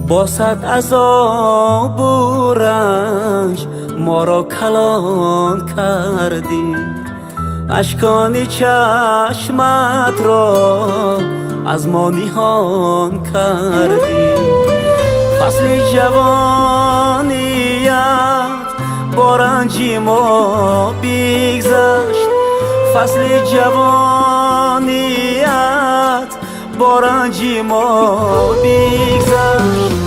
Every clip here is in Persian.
با صد عذاب و رنج ما را کلان کردی، اشکان چشمت را از ما نهان کردی. فصل جوانیت با رنج ما بگذشت، فصل جوانیت با رنج ما بگذشت.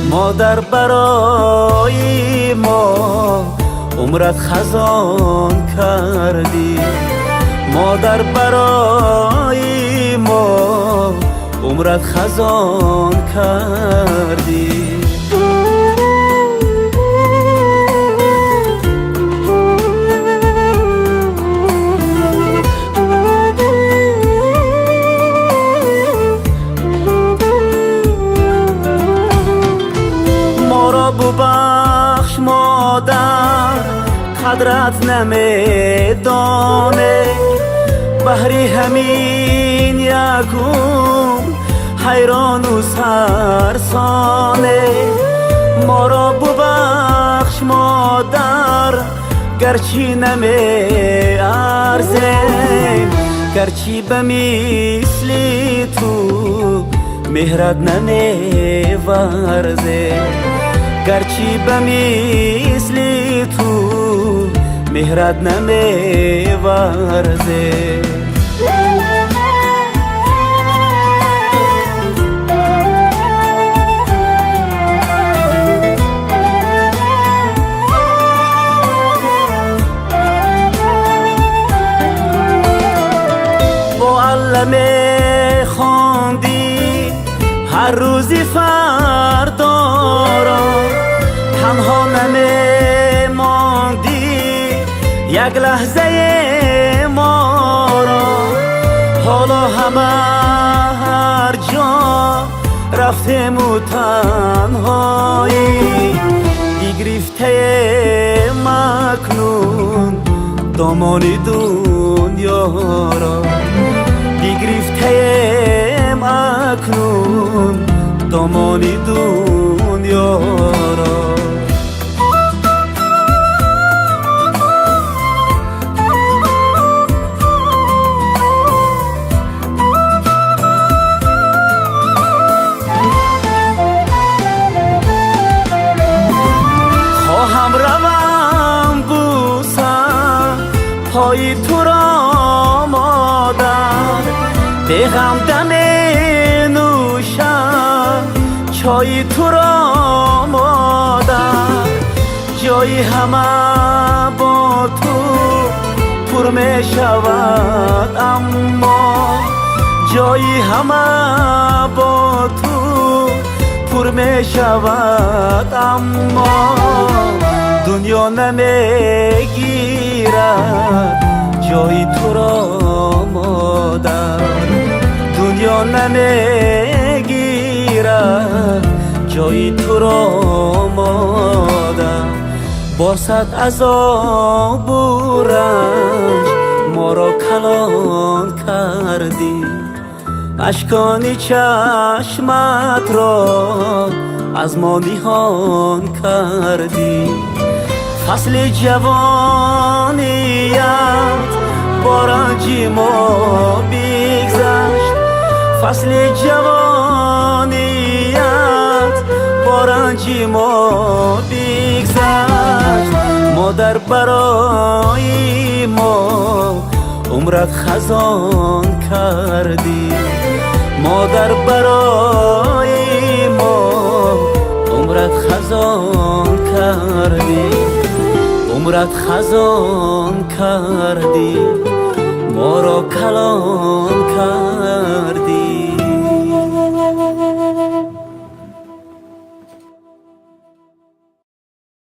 مادر برای ما عمرت خزان کردی، مادر برای ما عمرت خزان کردی. ببخش مادر، قدرت نمیدانه، بهری همین یکون حیران و سرسانه. ما را ببخش مادر، گرچه نمی ارزیم، گرچه به مثل تو مهرت نمی ورزیم، گرچه به مثل تو مهرت نمی ورزه. معلم خواندی هر روزی فردا را، تنها نمیماندی یک لحظه ما را. حالا همه هر جا رفتیم و تنهایی، گرفته مکنون دامان دنیا را، گرفته مکنون دامان دنیا را. خواهم روم بوسم پای تو را مادر، به غم دم نوشم چای تو را مادر. جای همه با تو پر می شود، اما جای همه با تو پر می شود، اما دنیا نمی گیرد جای تو را مادر، دنیا نمی گیرد جای تو را مادر. با صد عذاب و رنج ما را کلان کردی، اشکان چشمت را از ما نهان کردی. فصل جوانیت با رنج ما بگذشت، فصل جوانیت با رنج ما بگذشت. مادر برای ما عمرت خزان کردی، مادر برای ما عمرت خزان کردی، عمرت خزان کردی، ما را کلان کردی.